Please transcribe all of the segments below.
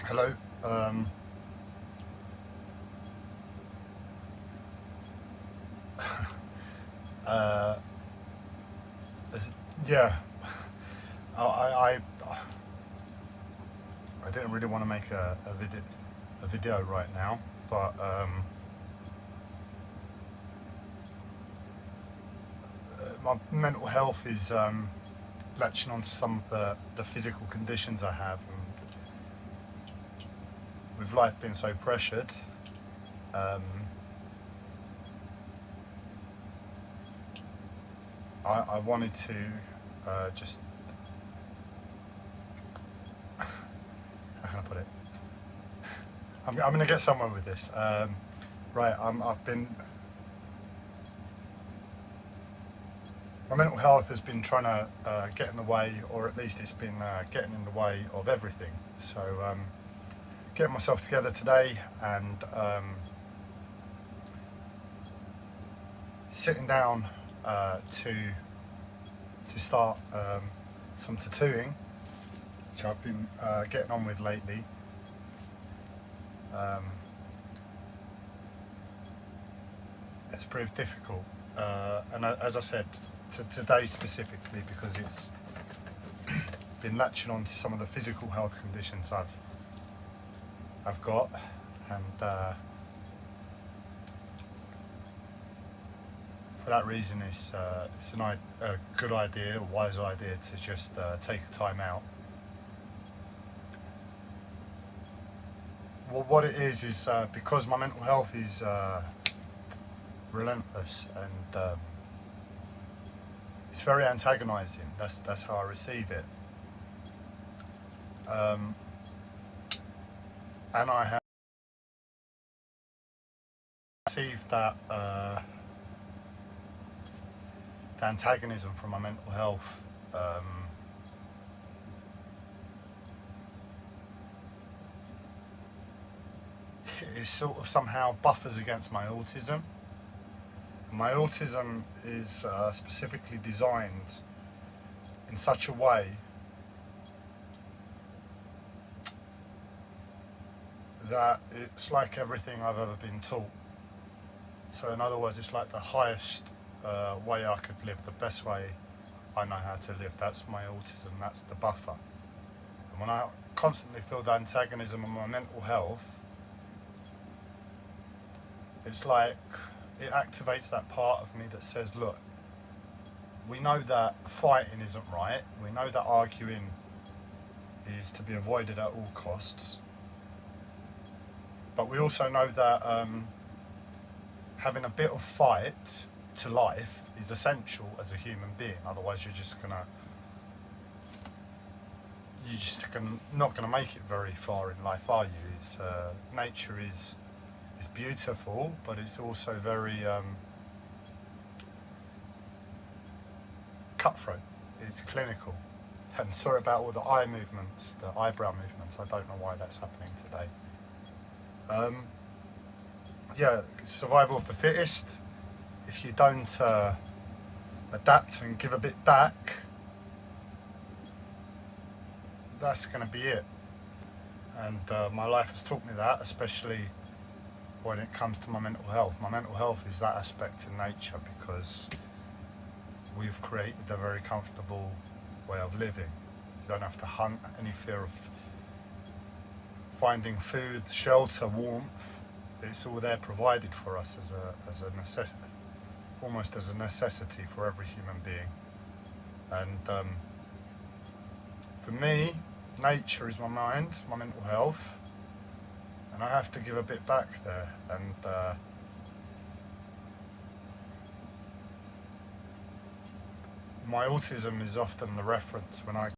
Hello. Um, uh, yeah, I, I, I I didn't really want to make a video right now, but my mental health is latching on to some of the physical conditions I have, and with life being so pressured, um, I wanted to just, how can I put it? I'm going to get somewhere with this. Right, I've been. My mental health has been trying to get in the way, or at least it's been getting in the way of everything. So, getting myself together today and sitting down to start some tattooing, which I've been getting on with lately. Um, it's proved difficult, and as I said, today specifically because it's been latching on to some of the physical health conditions I've got, and for that reason, it's a good idea, a wise idea to just take a time out. Well, what it is because my mental health is relentless, and it's very antagonising. That's how I receive it. And I have received that the antagonism from my mental health. Is sort of somehow buffers against my autism. And my autism is specifically designed in such a way that it's like everything I've ever been taught. So in other words, it's like the highest way I could live, the best way I know how to live. That's my autism, that's the buffer. And when I constantly feel the antagonism of my mental health, it's like it activates that part of me that says, look, we know that fighting isn't right. We know that arguing is to be avoided at all costs. But we also know that having a bit of fight to life is essential as a human being. Otherwise, you're not gonna make it very far in life, are you? It's nature is beautiful, but it's also very cutthroat. It's clinical. And sorry about all the eye movements, the eyebrow movements. I don't know why that's happening today. Yeah, survival of the fittest. If you don't adapt and give a bit back, that's going to be it. And my life has taught me that, especially when it comes to my mental health. My mental health is that aspect in nature because we've created a very comfortable way of living. You don't have to hunt, any fear of finding food, shelter, warmth. It's all there provided for us as a necessity, almost as a necessity for every human being. And for me, nature is my mind, my mental health, and I have to give a bit back there. And my autism is often the reference when I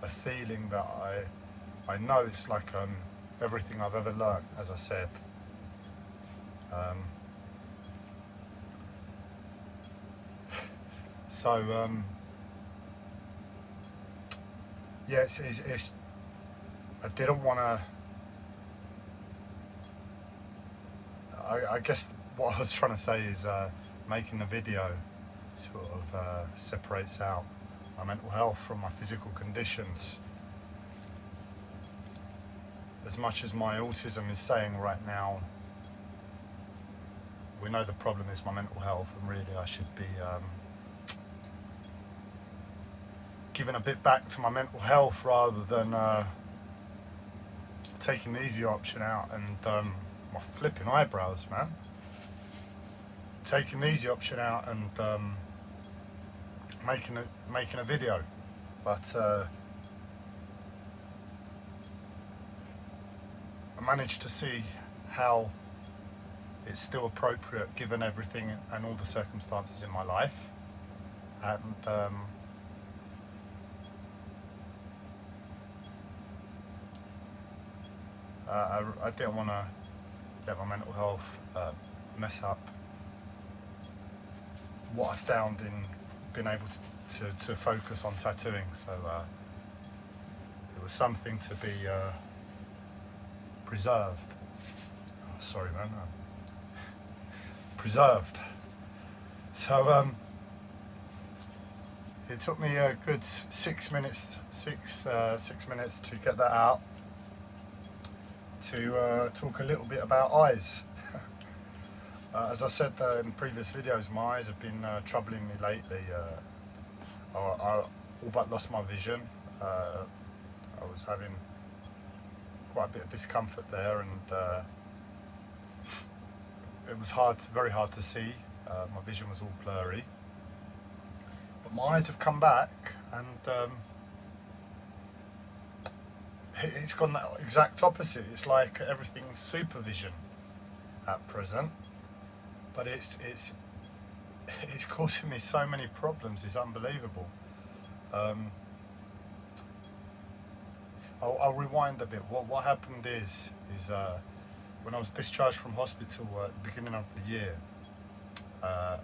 a feeling that I know it's like everything I've ever learned, as I said. So yeah, it's I didn't want to. I guess what I was trying to say is making the video sort of separates out my mental health from my physical conditions. as much as my autism is saying right now, we know the problem is my mental health, and really I should be giving a bit back to my mental health rather than taking the easy option out and my flipping eyebrows, man. Taking the easy option out and making a video, but I managed to see how it's still appropriate given everything and all the circumstances in my life, and I didn't want to let my mental health mess up what I found in being able to focus on tattooing. So it was something to be preserved. Oh, sorry, man. Preserved. So it took me a good 6 minutes to get that out, to talk a little bit about eyes. As I said in previous videos, my eyes have been troubling me lately. I all but lost my vision. I was having quite a bit of discomfort there, and it was very hard to see. My vision was all blurry. But my eyes have come back, and it's gone that exact opposite. It's like everything's supervision at present, but it's causing me so many problems. It's unbelievable. I'll rewind a bit. What happened is when I was discharged from hospital at the beginning of the year, I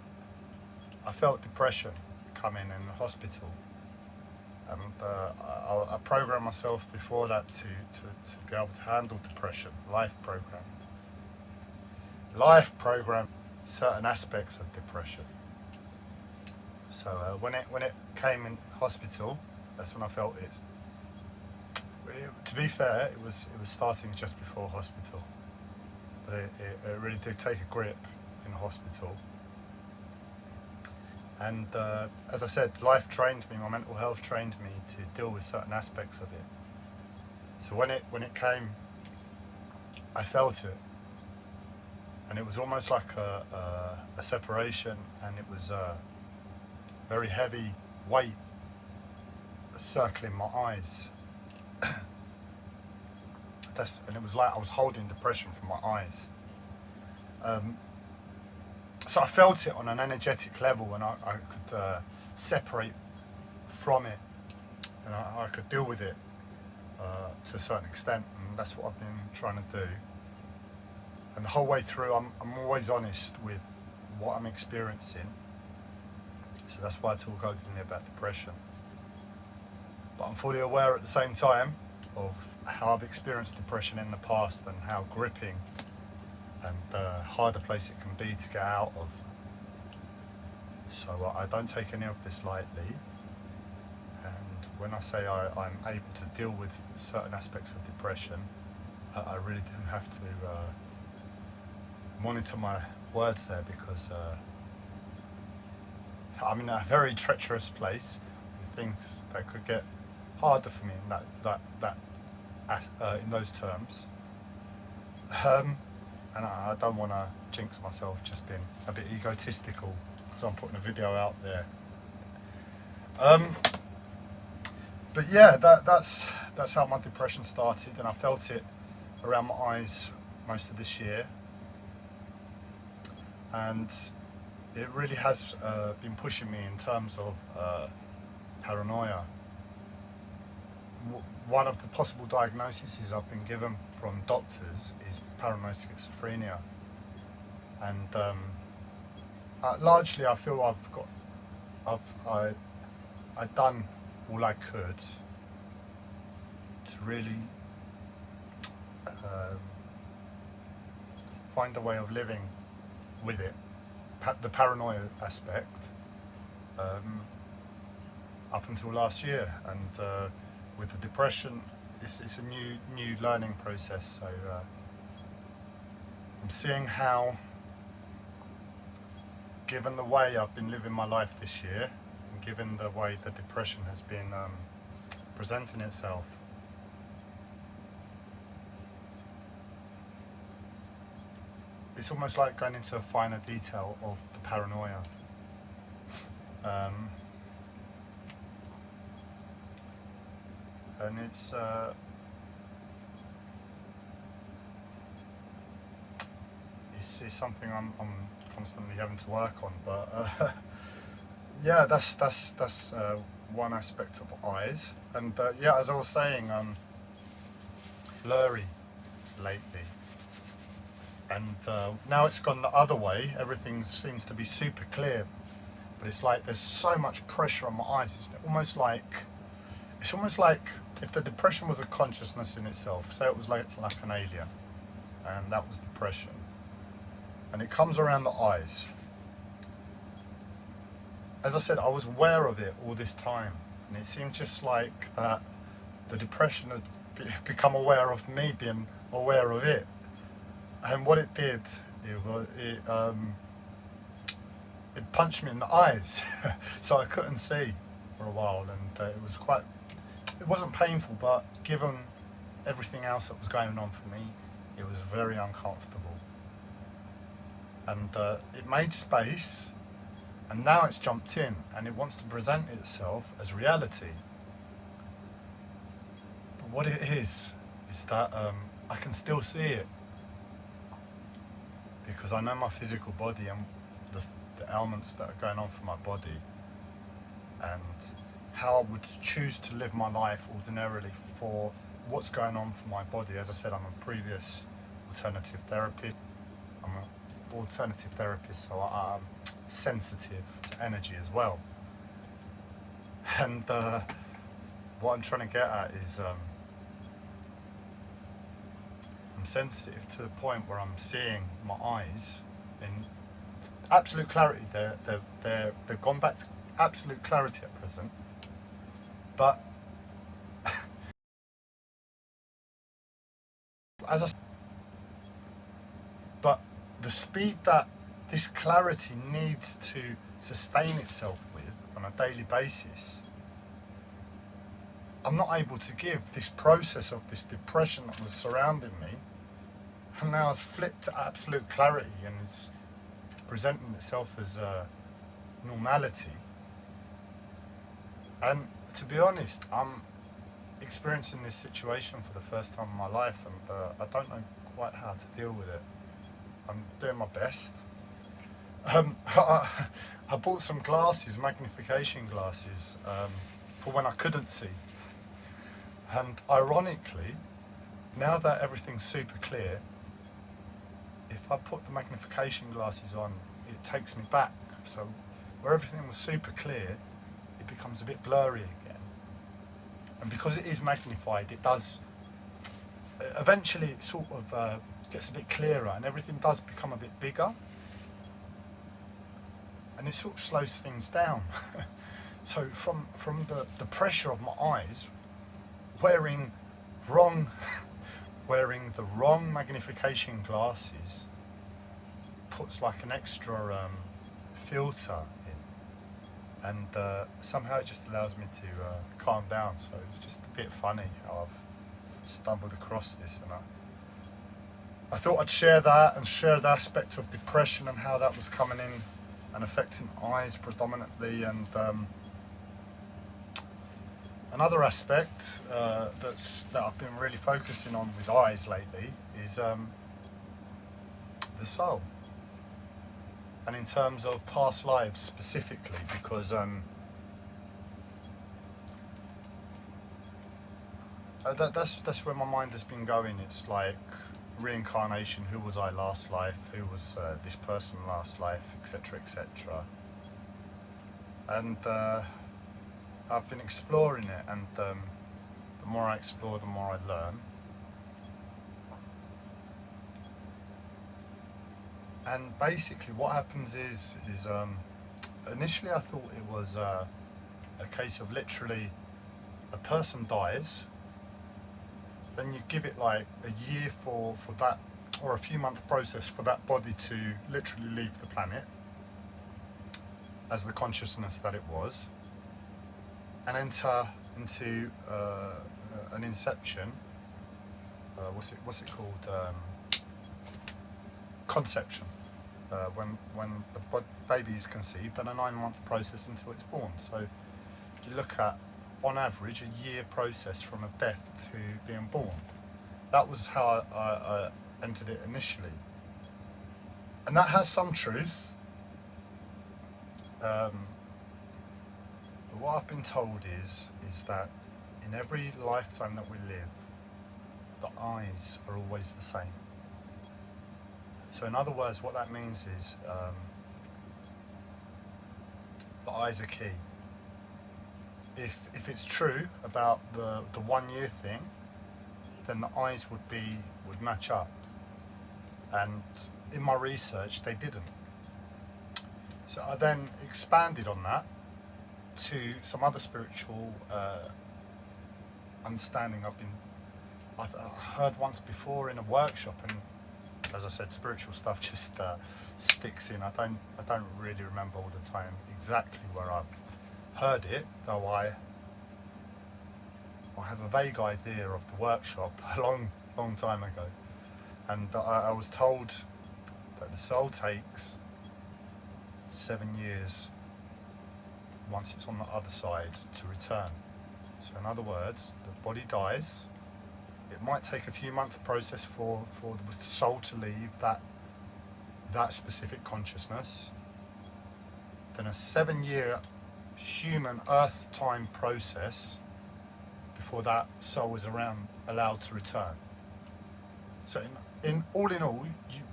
felt depression coming in the hospital, and I programmed myself before that to be able to handle depression. Life program certain aspects of depression. So when it came in hospital, that's when I felt it. To be fair, it was starting just before hospital, but it really did take a grip in hospital. And as I said, life trained me, my mental health trained me to deal with certain aspects of it. So when it came, I felt it, and it was almost like a separation, and it was a very heavy weight circling my eyes. And it was like I was holding depression from my eyes. So I felt it on an energetic level, and I could separate from it, and I could deal with it to a certain extent, and that's what I've been trying to do. And the whole way through, I'm always honest with what I'm experiencing. So that's why I talk openly about depression. But I'm fully aware at the same time of how I've experienced depression in the past, and how gripping and hard a place it can be to get out of. So I don't take any of this lightly, and when I say I'm able to deal with certain aspects of depression, I really do have to monitor my words there, because I'm in a very treacherous place with things that could get harder for me in those terms. And I don't want to jinx myself just being a bit egotistical because I'm putting a video out there. But yeah, that's how my depression started, and I felt it around my eyes most of this year, and it really has been pushing me in terms of paranoia. One of the possible diagnoses I've been given from doctors is paranoid schizophrenia, and largely I feel I've done all I could to really find a way of living with it, the paranoia aspect, up until last year, and with the depression, it's a new learning process. So I'm seeing how, given the way I've been living my life this year, and given the way the depression has been presenting itself, it's almost like going into a finer detail of the paranoia. And it's something I'm constantly having to work on. But yeah, that's one aspect of eyes. And yeah, as I was saying, blurry lately. And now it's gone the other way. Everything seems to be super clear, but it's like there's so much pressure on my eyes. It's almost like if the depression was a consciousness in itself. Say it was like an alien, and that was depression, and it comes around the eyes. As I said, I was aware of it all this time, and it seemed just like that the depression had become aware of me being aware of it. And what it did, it punched me in the eyes, so I couldn't see for a while, and it wasn't painful, but given everything else that was going on for me, it was very uncomfortable. And it made space, and now it's jumped in, and it wants to present itself as reality. But what it is that I can still see it, because I know my physical body and the ailments that are going on for my body, and how I would choose to live my life ordinarily for what's going on for my body. As I said, I'm a previous alternative therapist. I'm an alternative therapist, so I'm sensitive to energy as well. And what I'm trying to get at is I'm sensitive to the point where I'm seeing my eyes in absolute clarity. They've gone back to absolute clarity at present, but but the speed that this clarity needs to sustain itself with on a daily basis, I'm not able to give. This process of this depression that was surrounding me, and now it's flipped to absolute clarity, and it's presenting itself as normality. And to be honest, I'm experiencing this situation for the first time in my life, and I don't know quite how to deal with it. I'm doing my best. I bought some glasses, magnification glasses, for when I couldn't see. And ironically, now that everything's super clear, if I put the magnification glasses on, it takes me back. So where everything was super clear, it becomes a bit blurry again. And because it is magnified, it does, eventually it sort of gets a bit clearer, and everything does become a bit bigger. And it sort of slows things down. So from the pressure of my eyes, wearing the wrong magnification glasses puts like an extra filter in, and somehow it just allows me to calm down. So it's just a bit funny how I've stumbled across this, and I thought I'd share that and share the aspect of depression and how that was coming in and affecting eyes predominantly. And another aspect that I've been really focusing on with eyes lately is the soul, and in terms of past lives specifically, because that's where my mind has been going. It's like reincarnation. Who was I last life? Who was this person last life, etc., etc. And I've been exploring it, and the more I explore, the more I learn. And basically what happens is initially I thought it was a case of literally a person dies, then you give it like a year for that, or a few month process for that body to literally leave the planet as the consciousness that it was, and enter into an inception. What's it called? Conception. When the baby is conceived, and a 9-month process until it's born. So if you look at, on average, a year process from a death to being born. That was how I entered it initially, and that has some truth. But what I've been told is that in every lifetime that we live, the eyes are always the same. So in other words, what that means is the eyes are key. If it's true about the 1 year thing, then the eyes would match up. And in my research, they didn't. So I then expanded on that to some other spiritual understanding. I heard once before in a workshop, and as I said, spiritual stuff just sticks in. I don't really remember all the time exactly where I've heard it, though I have a vague idea of the workshop a long time ago. And I was told that the soul takes 7 years once it's on the other side to return. So in other words, the body dies. It might take a few month process for the soul to leave that specific consciousness. Then a 7-year human earth time process before that soul is allowed to return. So in all,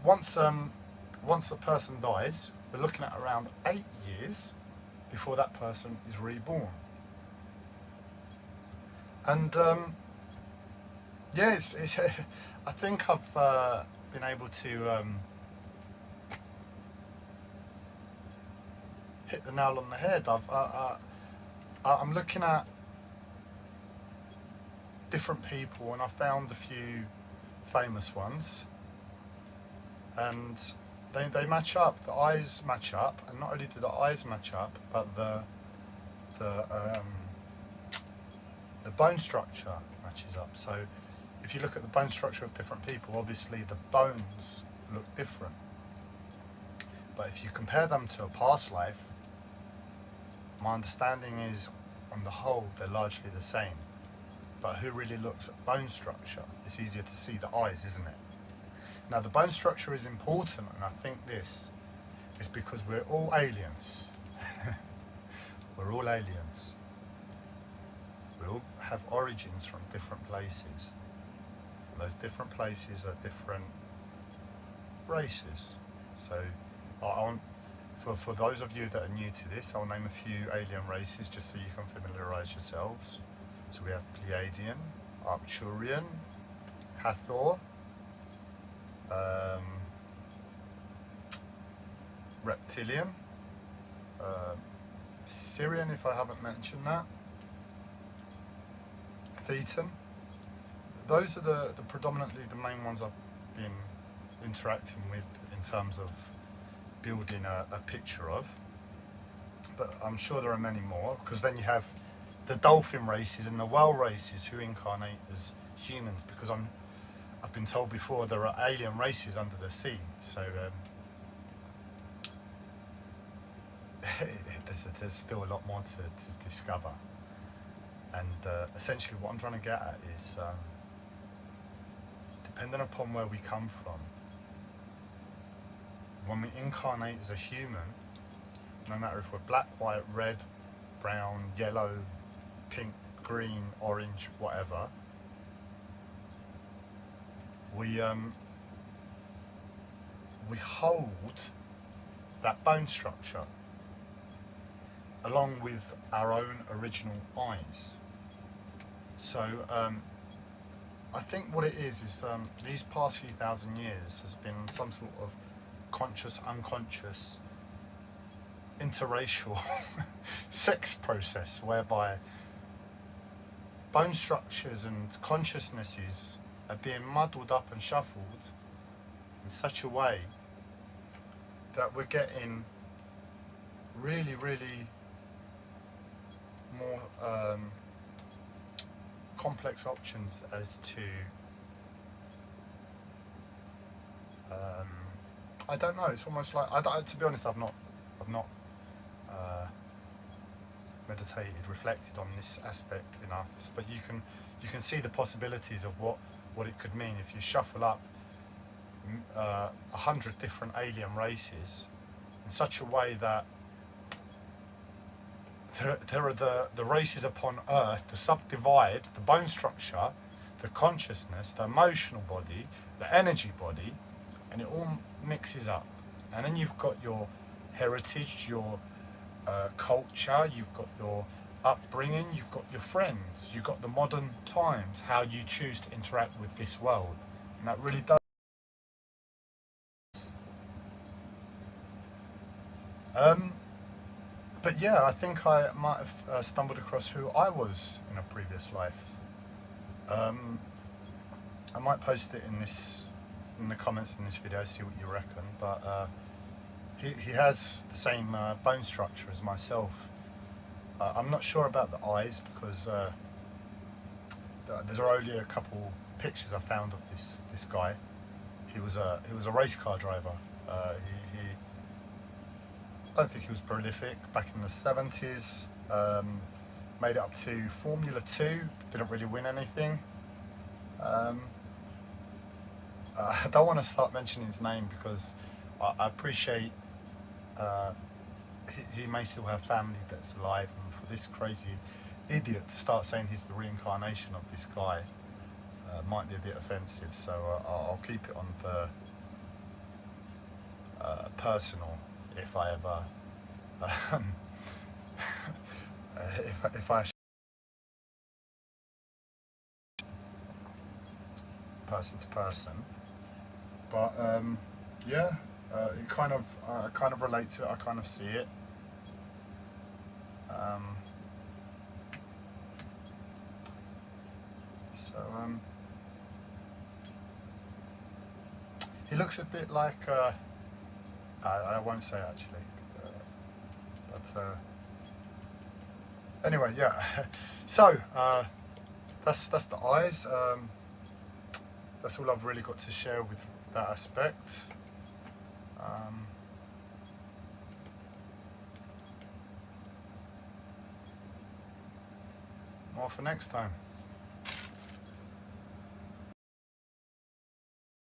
once a person dies, we're looking at around 8 years before that person is reborn. And yeah, it's I think I've been able to hit the nail on the head. I'm looking at different people, and I found a few famous ones, and they match up. The eyes match up, and not only do the eyes match up, but the bone structure matches up. So if you look at the bone structure of different people, obviously the bones look different. But if you compare them to a past life, my understanding is, on the whole, they're largely the same. But who really looks at bone structure? It's easier to see the eyes, isn't it? Now, the bone structure is important, and I think this is because we're all aliens. We're all aliens. We all have origins from different places. And those different places are different races. So, for those of you that are new to this, I'll name a few alien races just so you can familiarise yourselves. So we have Pleiadian, Arcturian, Hathor, Reptilian, Syrian, if I haven't mentioned that, Thetan. Those are the predominantly the main ones I've been interacting with in terms of building a picture of. But I'm sure there are many more, because then you have the dolphin races and the whale races who incarnate as humans, because I've been told before there are alien races under the sea. So there's still a lot more to discover. And essentially what I'm trying to get at is, depending upon where we come from, when we incarnate as a human, no matter if we're black, white, red, brown, yellow, pink, green, orange, whatever, we hold that bone structure along with our own original eyes. So I think what it is these past few thousand years has been some sort of conscious, unconscious, interracial sex process whereby bone structures and consciousnesses are being muddled up and shuffled in such a way that we're getting really, really more complex options as to I don't know. It's almost like to be honest, I've not meditated, reflected on this aspect enough. But you can see the possibilities of what it could mean if you shuffle up 100 different alien races in such a way that there are the races upon Earth to subdivide the bone structure, the consciousness, the emotional body, the energy body, and it all mixes up. And then you've got your heritage, your culture, you've got your upbringing, you've got your friends, you've got the modern times, how you choose to interact with this world. And that really does. But yeah, I think I might have stumbled across who I was in a previous life. I might post it in the comments in this video, see what you reckon. But he has the same bone structure as myself. I'm not sure about the eyes because there's only a couple pictures I found of this guy. He was a race car driver. I don't think he was prolific back in the 70s. Made it up to Formula 2, didn't really win anything. I don't want to start mentioning his name because I appreciate he may still have family that's alive, and for this crazy idiot to start saying he's the reincarnation of this guy might be a bit offensive, so I'll keep it on the personal if I ever if I person to person. But yeah, it kind of I kind of relate to it. I kind of see it. He looks a bit like I won't say actually, but anyway, yeah. So that's the eyes. That's all I've really got to share with that aspect. More for next time.